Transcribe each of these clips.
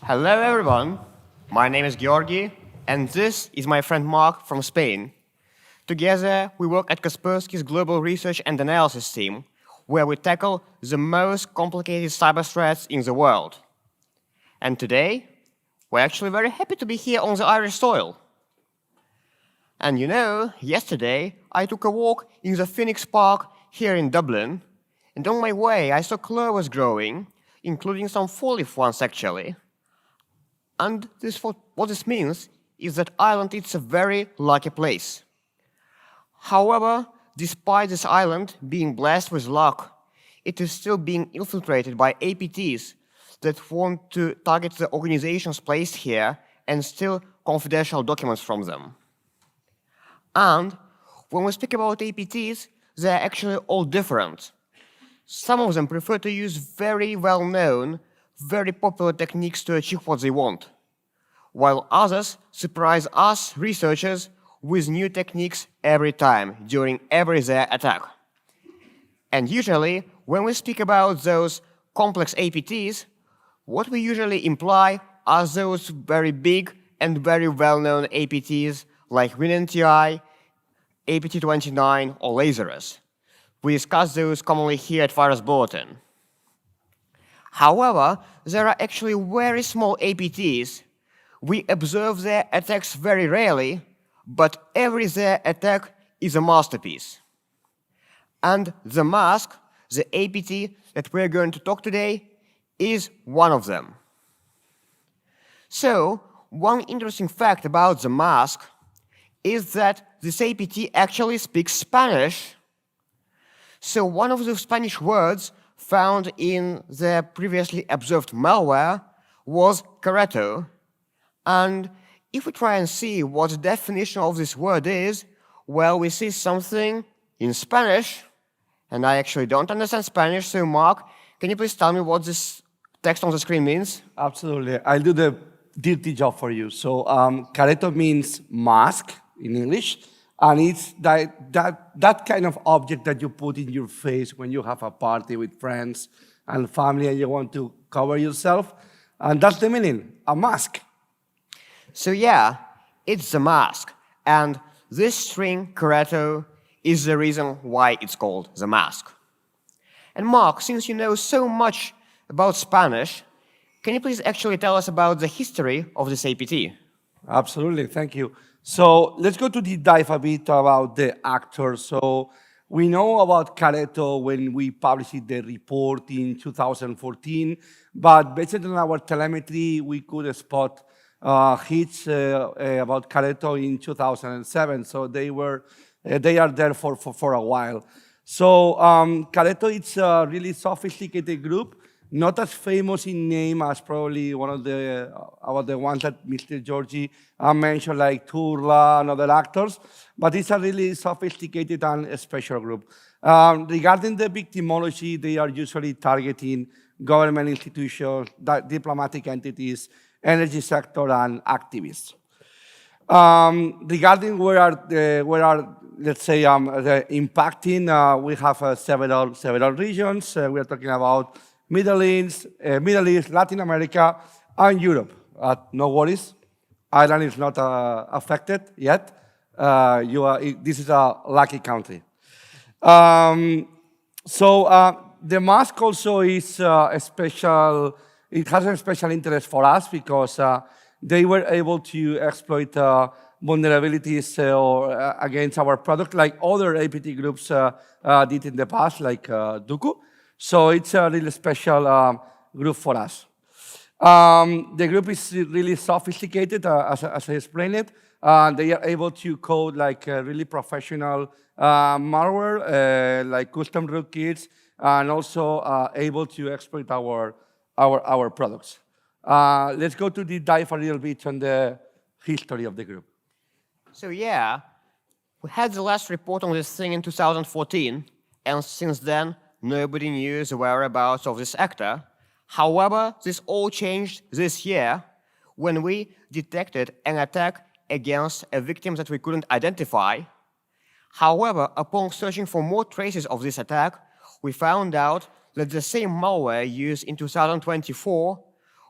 Hello everyone, my name is Georgy, and this is my friend Marc from Spain. Together, we work at Kaspersky's Global Research and Analysis team, where we tackle the most complicated cyber threats in the world. And today, we're actually very happy to be here on the Irish soil. And you know, yesterday, I took a walk in the Phoenix Park here in Dublin, and on my way, I saw clovers growing, including some four-leaf ones actually. And what this means is that Ireland is a very lucky place. However, despite this island being blessed with luck, it is still being infiltrated by APTs that want to target the organizations placed here and steal confidential documents from them. And when we speak about APTs, they're actually all different. Some of them prefer to use very well-known, very popular techniques to achieve what they want, while others surprise us researchers with new techniques every time during every their attack. And usually, when we speak about those complex APTs, what we usually imply are those very big and very well-known APTs like WinNTI, APT29, or Lazarus. We discuss those commonly here at Virus Bulletin. However, there are actually very small APTs. We observe their attacks very rarely, but every their attack is a masterpiece. And the mask, the APT that we're going to talk today, is one of them. So, one interesting fact about the mask is that this APT actually speaks Spanish. So one of the Spanish words found in the previously observed malware was Careto. And if we try and see what the definition of this word is, well, we see something in Spanish, and I actually don't understand Spanish, so Marc, can you please tell me what this text on the screen means? Absolutely. I'll do the dirty job for you. So Careto means mask in English, and it's that kind of object that you put in your face when you have a party with friends and family and you want to cover yourself. And that's the meaning, a mask. So yeah, it's the mask. And this string, Careto, is the reason why it's called the mask. And Marc, since you know so much about Spanish, can you please actually tell us about the history of this APT? Absolutely, thank you. So let's go to deep dive a bit about the actors. So we know about Careto when we published the report in 2014, but based on our telemetry, we could spot hits about Careto in 2007. So they are there for a while. So Careto is a really sophisticated group, not as famous in name as probably one of the ones that Mr. Georgy mentioned, like Turla and other actors, but it's a really sophisticated and special group. Regarding the victimology, they are usually targeting government institutions, diplomatic entities, energy sector, and activists. Regarding where are let's say impacting, we have several regions. We are talking about Middle East, Latin America, and Europe. No worries, Ireland is not affected yet. This is a lucky country. The mask also is a special. It has a special interest for us because they were able to exploit vulnerabilities against our product, like other APT groups did in the past, like Duku. So it's a really special group for us. The group is really sophisticated, as I explained it. They are able to code like really professional malware, like custom rootkits, and also able to exploit our products. Let's go to the dive a little bit on the history of the group. So yeah, we had the last report on this thing in 2014, and since then, nobody knew the whereabouts of this actor. However, this all changed this year when we detected an attack against a victim that we couldn't identify. However, upon searching for more traces of this attack, we found out that the same malware used in 2024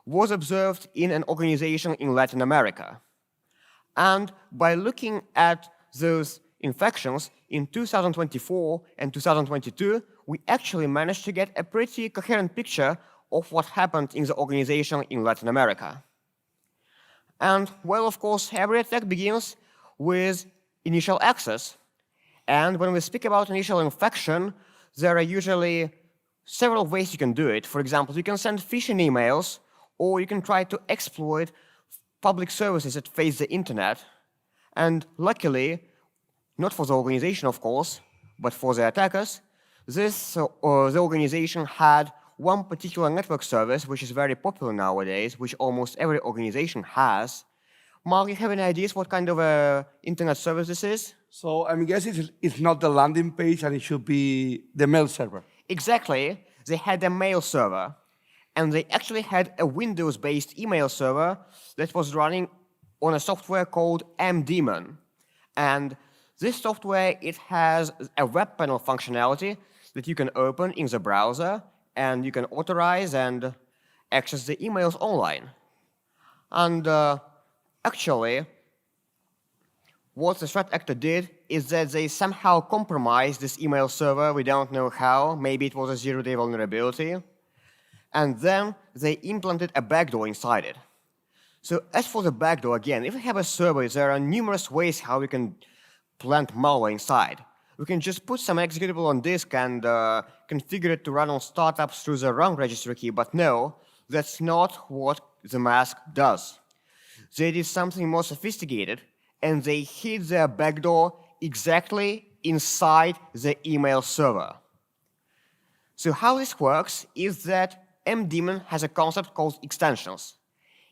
was observed in an organization in Latin America. And by looking at those infections in 2024 and 2022, we actually managed to get a pretty coherent picture of what happened in the organization in Latin America. And, well, of course, every attack begins with initial access. And when we speak about initial infection, there are usually several ways you can do it. For example, you can send phishing emails, or you can try to exploit public services that face the internet. And luckily, not for the organization, of course, but for the attackers, the organization had one particular network service, which is very popular nowadays, which almost every organization has. Mark, you have any ideas what kind of internet service this is? So I'm guessing it's not the landing page, and it should be the mail server. Exactly. They had a mail server, and they actually had a Windows-based email server that was running on a software called mdaemon. And this software, it has a web panel functionality that you can open in the browser, and you can authorize and access the emails online. And actually, what the threat actor did is that they somehow compromised this email server. We don't know how. Maybe it was a zero-day vulnerability. And then they implanted a backdoor inside it. So as for the backdoor, again, if we have a server, there are numerous ways how we can plant malware inside. We can just put some executable on disk and configure it to run on startups through the wrong registry key, but no, that's not what the mask does. They did something more sophisticated, and they hid their backdoor exactly inside the email server. So how this works is that mdaemon has a concept called extensions.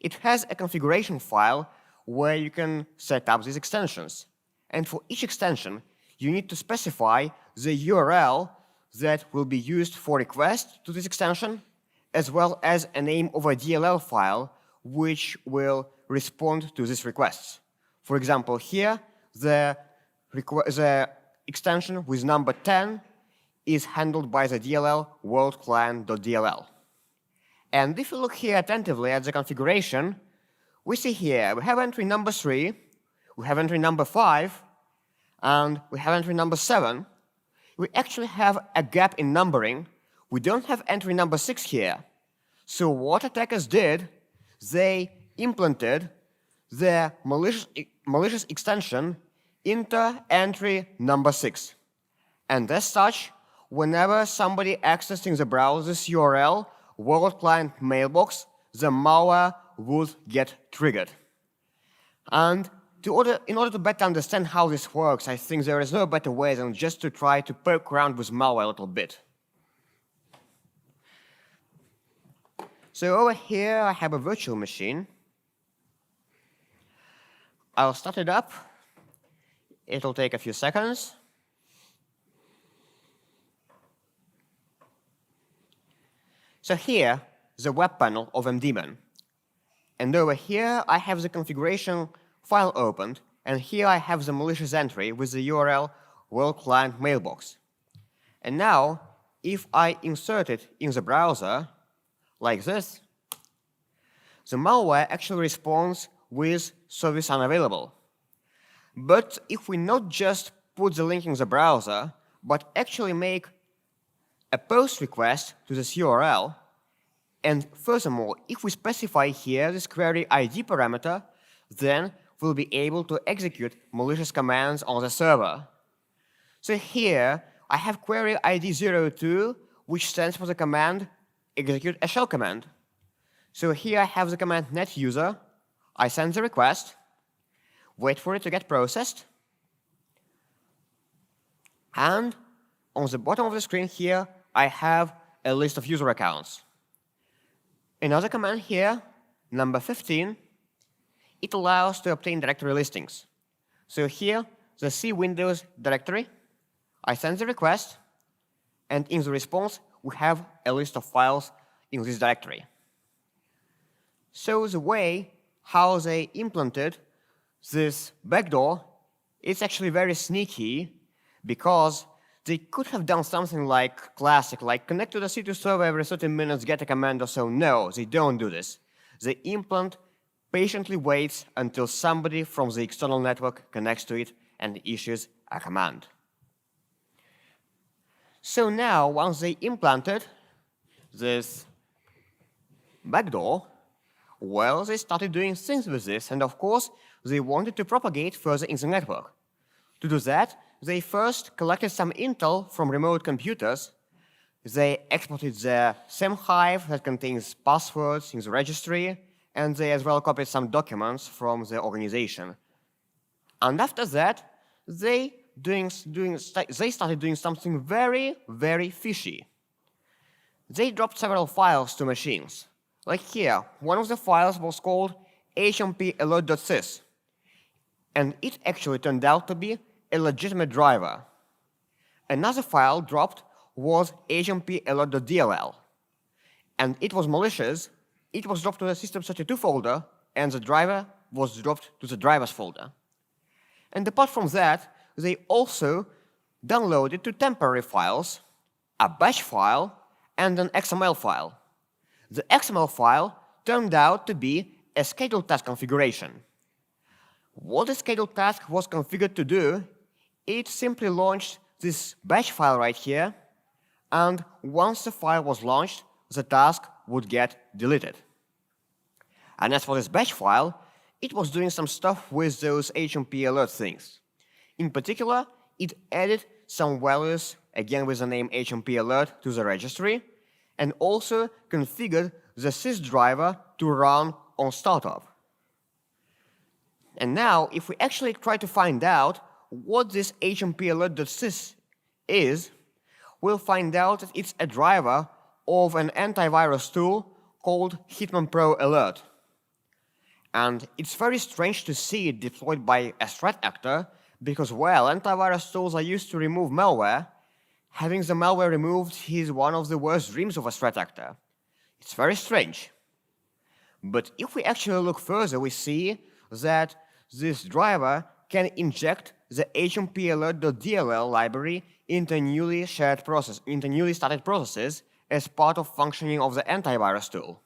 It has a configuration file where you can set up these extensions. And for each extension, you need to specify the URL that will be used for request to this extension, as well as a name of a DLL file which will respond to these requests. For example, here, the extension with number 10 is handled by the DLL worldclient.dll. And if you look here attentively at the configuration, we see here we have entry number 3, we have entry number 5, and we have entry number 7. We actually have a gap in numbering. We don't have entry number 6 here. So what attackers did, they implanted their malicious extension into entry number 6. And as such, whenever somebody accessing the browser's URL, world client mailbox, the malware would get triggered. And in order to better understand how this works, I think there is no better way than just to try to poke around with malware a little bit. So over here, I have a virtual machine. I'll start it up. It'll take a few seconds. So here, the web panel of mdaemon. And over here, I have the configuration file opened, and here I have the malicious entry with the URL world client mailbox. And now, if I insert it in the browser, like this, the malware actually responds with service unavailable. But if we not just put the link in the browser, but actually make a post request to this URL, and furthermore, if we specify here this query ID parameter, then we'll be able to execute malicious commands on the server. So here, I have query ID 02, which stands for the command execute a shell command. So here I have the command net user. I send the request, wait for it to get processed, and on the bottom of the screen here, I have a list of user accounts. Another command here, number 15, it allows to obtain directory listings. So here, the C Windows directory, I send the request, and in the response, we have a list of files in this directory. So the way how they implemented this backdoor, it's actually very sneaky, because they could have done something like classic, like connect to the C2 server every 30 minutes, get a command or so. No, they don't do this. the implant patiently waits until somebody from the external network connects to it and issues a command. So now, once they implanted this backdoor, well, they started doing things with this, and of course, they wanted to propagate further in the network. To do that, they first collected some intel from remote computers. They exported the SAM hive that contains passwords in the registry, and they as well copied some documents from the organization. And after that, they started doing something very, very fishy. They dropped several files to machines. Like here, one of the files was called hmpalert.sys, and it actually turned out to be a legitimate driver. Another file dropped was hmpalert.dll, and it was malicious. It was dropped to the system32 folder, and the driver was dropped to the drivers folder. And apart from that, they also downloaded two temporary files, a bash file and an XML file. The XML file turned out to be a scheduled task configuration. What the scheduled task was configured to do, it simply launched this bash file right here, and once the file was launched, the task would get deleted. And as for this bash file, it was doing some stuff with those HMP alert things. In particular, it added some values, again with the name HMP alert, to the registry, and also configured the sys driver to run on startup. And now, if we actually try to find out what this hmpalert.sys is, we'll find out that it's a driver of an antivirus tool called Hitman Pro Alert. And it's very strange to see it deployed by a threat actor because, well, antivirus tools are used to remove malware. Having the malware removed is one of the worst dreams of a threat actor. It's very strange. But if we actually look further, we see that this driver can inject the hmpalert.dll library into newly started processes as part of functioning of the antivirus tool.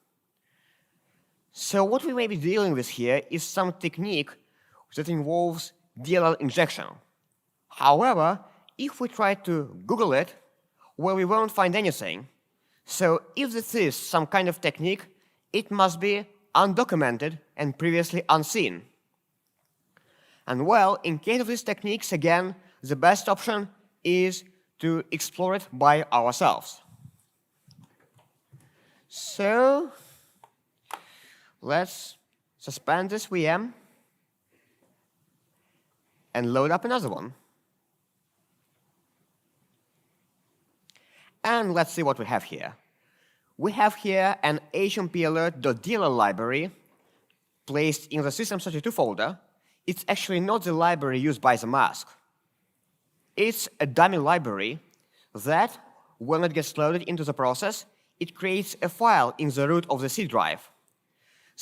So what we may be dealing with here is some technique that involves DLL injection. However, if we try to Google it, well, we won't find anything. So if this is some kind of technique, it must be undocumented and previously unseen. And well, in case of these techniques, again, the best option is to explore it by ourselves. So let's suspend this VM and load up another one. And let's see what we have here. We have here an hmpalert.dll library placed in the system32 folder. It's actually not the library used by the mask. It's a dummy library that, when it gets loaded into the process, it creates a file in the root of the C drive.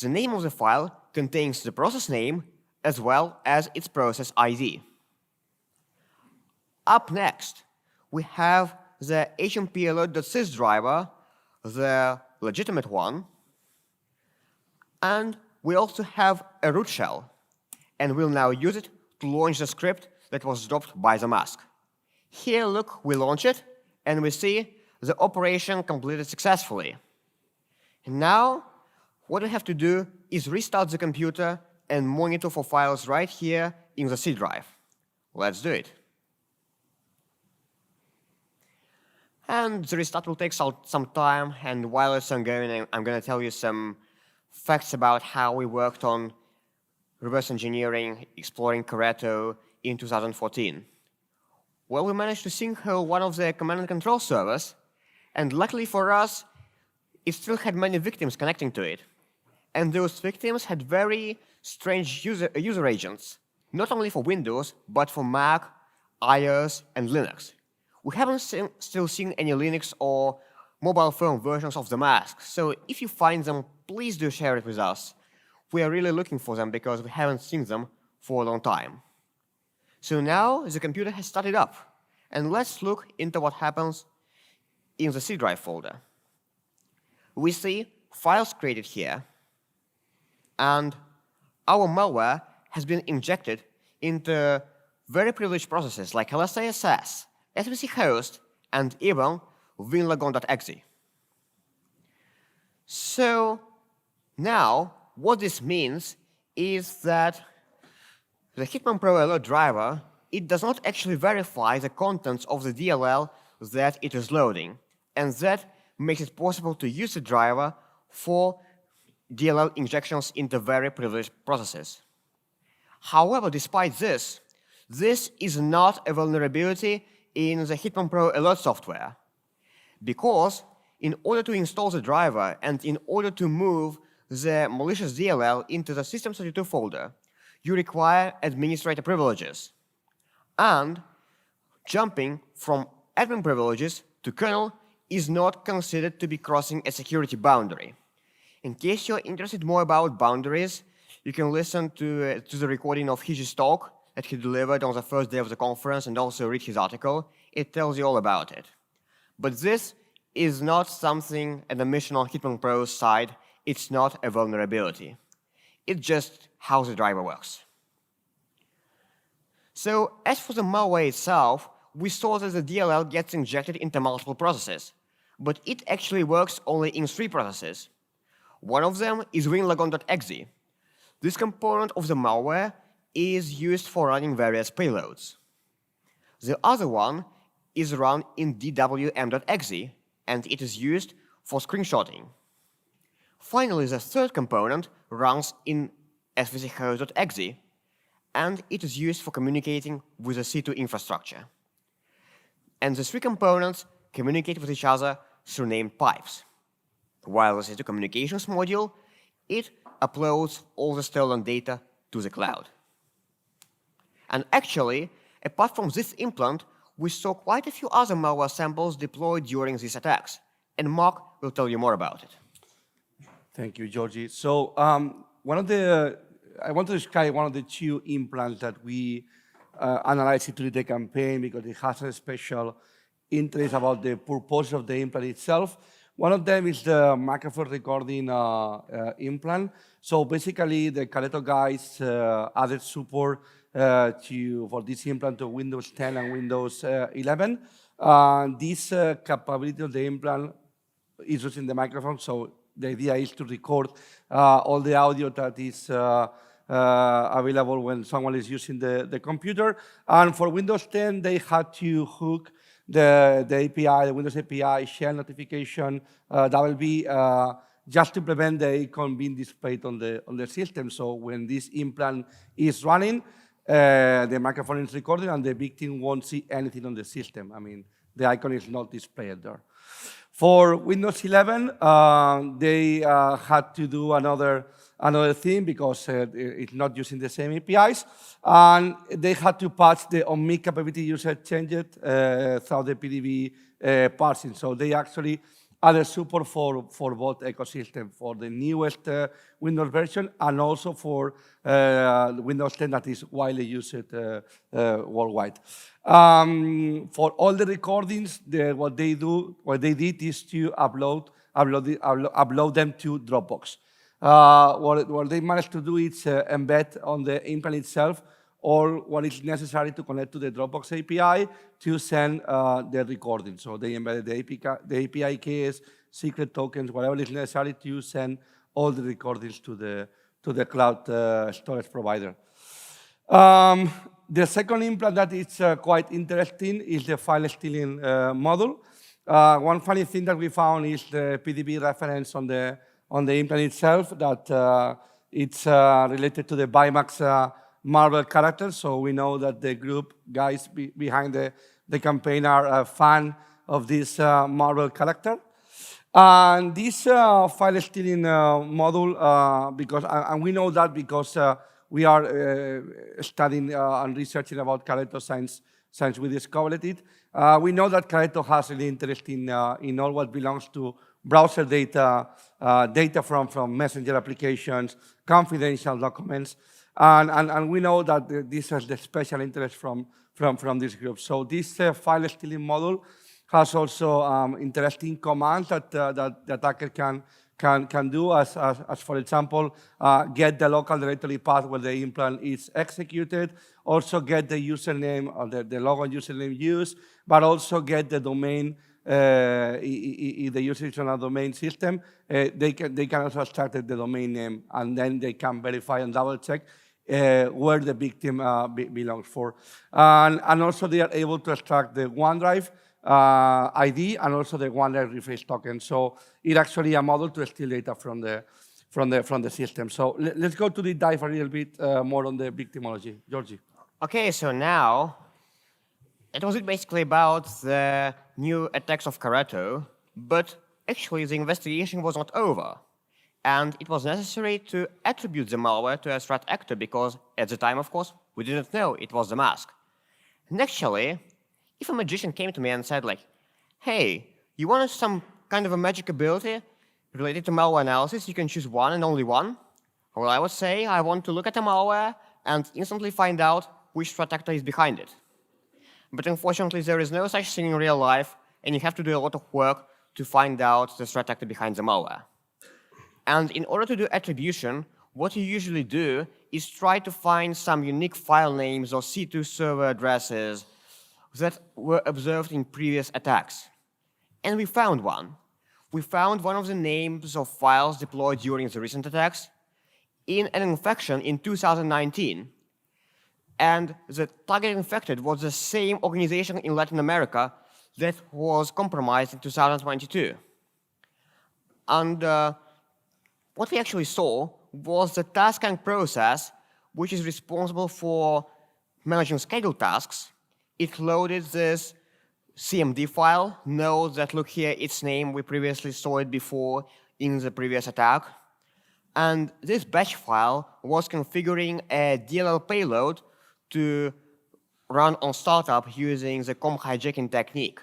The name of the file contains the process name as well as its process ID. Up next, we have the hmpalert.sys driver, the legitimate one, and we also have a root shell, and we'll now use it to launch the script that was dropped by the mask. Here, look, we launch it, and we see the operation completed successfully. And now, what we have to do is restart the computer and monitor for files right here in the C drive. Let's do it. And the restart will take some time, and while it's ongoing, I'm going to tell you some facts about how we worked on reverse engineering, exploring Careto in 2014. Well, we managed to sinkhole one of the command and control servers, and luckily for us, it still had many victims connecting to it. And those victims had very strange user agents, not only for Windows, but for Mac, iOS, and Linux. We haven't still seen any Linux or mobile phone versions of the mask, so if you find them, please do share it with us. We are really looking for them because we haven't seen them for a long time. So now the computer has started up, and let's look into what happens in the C drive folder. We see files created here, And our malware has been injected into very privileged processes like LSASS, SVC host, and even winlagon.exe. So now, what this means is that the Hitman Pro Alert driver, it does not actually verify the contents of the DLL that it is loading, and that makes it possible to use the driver for DLL injections into very privileged processes. However, despite this, this is not a vulnerability in the Hitman Pro Alert software, because in order to install the driver and in order to move the malicious DLL into the System32 folder, you require administrator privileges. And jumping from admin privileges to kernel is not considered to be crossing a security boundary. In case you're interested more about boundaries, you can listen to the recording of his talk that he delivered on the first day of the conference and also read his article. It tells you all about it. But this is not something at the mission on Hitman Pro's side. It's not a vulnerability. It's just how the driver works. So as for the malware itself, we saw that the DLL gets injected into multiple processes, but it actually works only in 3 processes. One of them is winlagon.exe. This component of the malware is used for running various payloads. The other one is run in dwm.exe, and it is used for screenshotting. Finally, the third component runs in svchost.exe, and it is used for communicating with the C2 infrastructure. And the 3 components communicate with each other through named pipes. While the C2 communications module, it uploads all the stolen data to the cloud. And actually, apart from this implant, we saw quite a few other malware samples deployed during these attacks, and Marc will tell you more about it. Thank you, Georgy. So I want to describe one of the 2 implants that we analyzed during the campaign because it has a special interest about the purpose of the implant itself. One of them is the microphone recording implant. So basically, the Careto guys added support for this implant to Windows 10 and Windows 11. This capability of the implant is using the microphone. So the idea is to record all the audio that is available when someone is using the computer. And for Windows 10, they had to hook the API, the Windows API, shell notification, WB, just to prevent the icon being displayed on the system. So when this implant is running, the microphone is recording and the victim won't see anything on the system. I mean, the icon is not displayed there. For Windows 11, they had to do another thing because it's not using the same APIs. And they had to patch the unmasked capability user changed through the PDB parsing. So they actually added support for both ecosystems, for the newest Windows version and also for Windows 10 that is widely used worldwide. For all the recordings, what they did is to upload them to Dropbox. What they managed to do is embed on the implant itself or what is necessary to connect to the Dropbox API to send the recording. So they embedded the API keys, secret tokens, whatever is necessary to send all the recordings to the cloud storage provider. The second implant that is quite interesting is the file stealing module. One funny thing that we found is the PDB reference on the implant itself, that it's related to the Bimax malware character. So we know that the group guys behind the campaign are a fan of this malware character. And this file stealing module, and we know that because we are studying and researching about Careto since we discovered it. We know that Careto has an interest in all what belongs to browser data, data from messenger applications, confidential documents, and we know that this has the special interest from this group. So this file stealing module has also interesting commands that the attacker can do, as for example, get the local directory path where the implant is executed, also get the username or the logon username used, but also get the domain. If the user is on a domain system, they can also extract the domain name, and then they can verify and double check where the victim belongs for. And also they are able to extract the OneDrive ID and also the OneDrive refresh token. So it's actually a model to steal data from the system. So let's go to the dive a little bit more on the victimology. Georgy. Okay, so now it was basically about the new attacks of Careto, but actually the investigation was not over. And it was necessary to attribute the malware to a threat actor because at the time, of course, we didn't know it was the mask. And actually, if a magician came to me and said like, hey, you want some kind of a magic ability related to malware analysis, you can choose one and only one. Well, I would say I want to look at a malware and instantly find out which threat actor is behind it. But unfortunately, there is no such thing in real life, and you have to do a lot of work to find out the threat actor behind the malware. And in order to do attribution, what you usually do is try to find some unique file names or C2 server addresses that were observed in previous attacks. And we found one. We found one of the names of files deployed during the recent attacks in an infection in 2019. And the target infected was the same organization in Latin America that was compromised in 2022. And what we actually saw was the tasking process, which is responsible for managing scheduled tasks. It loaded this CMD file, knows that, look here, its name, we previously saw it before in the previous attack. And this batch file was configuring a DLL payload to run on startup using the COM hijacking technique.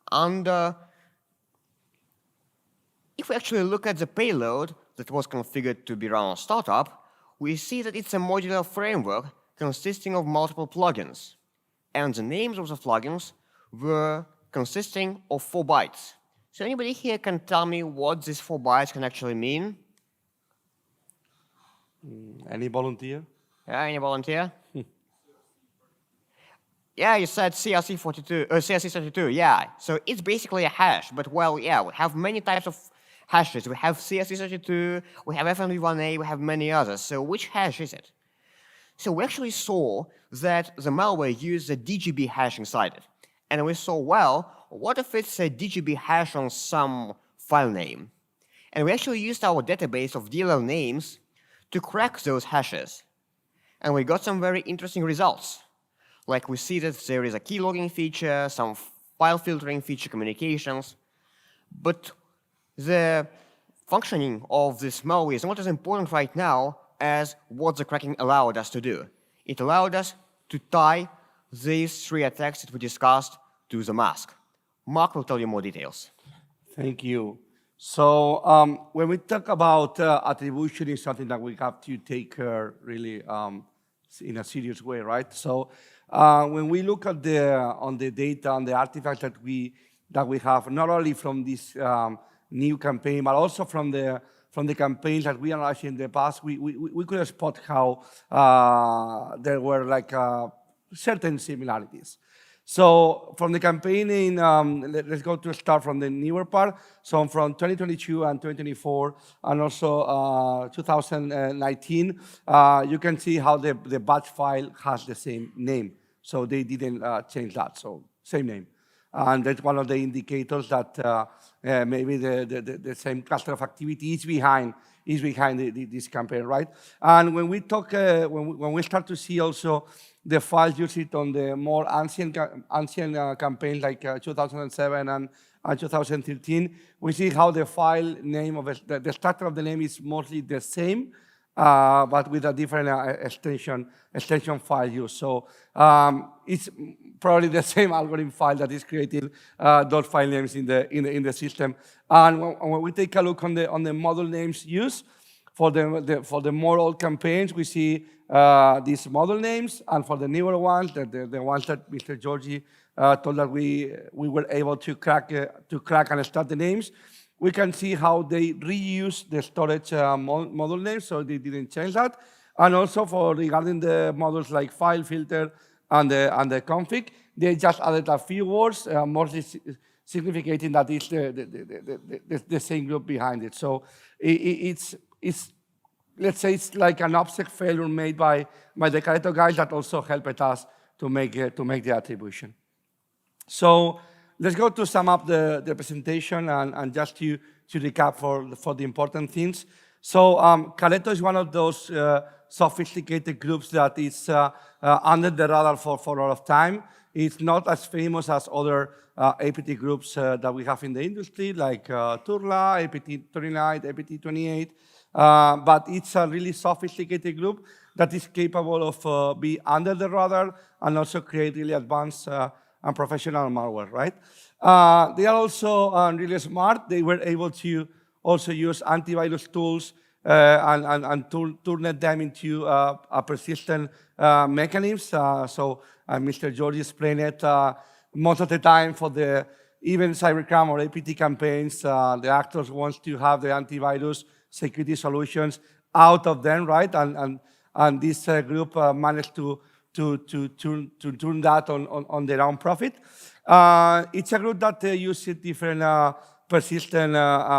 And if we actually look at the payload that was configured to be run on startup, we see that it's a modular framework consisting of multiple plugins. And the names of the plugins were consisting of 4 bytes. So anybody here can tell me what these 4 bytes can actually mean? Any volunteer? Yeah, any volunteer? Yeah, you said CRC42, CRC32, yeah. So it's basically a hash, but well, yeah, we have many types of hashes. We have CRC32, we have FMV1A, we have many others. So which hash is it? So we actually saw that the malware used a DGB hash inside it. And we saw, well, what if it's a DGB hash on some file name? And we actually used our database of DLL names to crack those hashes. And we got some very interesting results. Like we see that there is a key logging feature, some file filtering feature communications, but the functioning of this malware is not as important right now as what the cracking allowed us to do. It allowed us to tie these 3 attacks that we discussed to the mask. Marc will tell you more details. Thank you. So when we talk about attribution, it's something that we have to take care really in a serious way, right? So when we look at the data and the artifacts that we have, not only from this new campaign, but also from the campaigns that we analyzed in the past, we could spot how there were like certain similarities. So from the campaign let's go to start from the newer part. So from 2022 and 2024 and also 2019, you can see how the batch file has the same name. So they didn't change that, so same name. And that's one of the indicators that maybe the same cluster of activity is behind this campaign, right? And when we talk, when we start to see also the files used on the more ancient campaigns like 2007 and 2013, we see how the file name of the structure of the name is mostly the same, but with a different extension file use. So it's probably the same algorithm file that is creating those file names in the system. And when we take a look on the model names used for the more old campaigns, we see these model names, and for the newer ones, the ones that Mr. Georgy told that we were able to crack and extract the names. We can see how they reuse the storage module names, so they didn't change that. And also for regarding the modules like file, filter, and the config, they just added a few words, mostly significating that it's the same group behind it. So it's let's say it's like an object failure made by the Careto guys that also helped us to make the attribution. So let's go to sum up the presentation and just to recap for the important things. So Careto is one of those sophisticated groups that is under the radar for a lot of time. It's not as famous as other APT groups that we have in the industry, like Turla, APT39, APT28, but it's a really sophisticated group that is capable of be under the radar and also create really advanced and professional malware, right? They are also really smart. They were able to also use antivirus tools and turn them into a persistent mechanism. So Mr. Georgy explained it most of the time for the even cybercrime or APT campaigns, the actors want to have the antivirus security solutions out of them, right? And this group managed to turn that on their own profit. It's a group that uses different persistent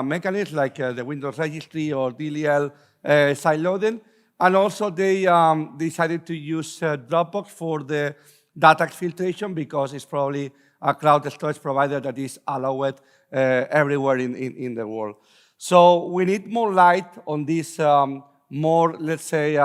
mechanisms like the Windows registry or DLL sideloading. And also they decided to use Dropbox for the data exfiltration because it's probably a cloud storage provider that is allowed everywhere in the world. So we need more light on these more, let's say,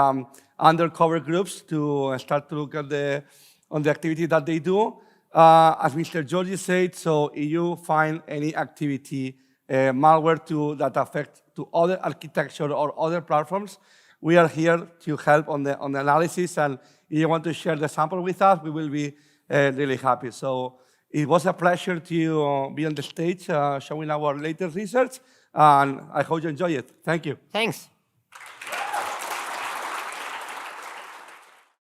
undercover groups to start to look at on the activity that they do. As Mr. Georgy said, so if you find any activity, malware that affects to other architecture or other platforms, we are here to help on the analysis. And if you want to share the sample with us, we will be really happy. So it was a pleasure to be on the stage showing our latest research, and I hope you enjoy it. Thank you. Thanks.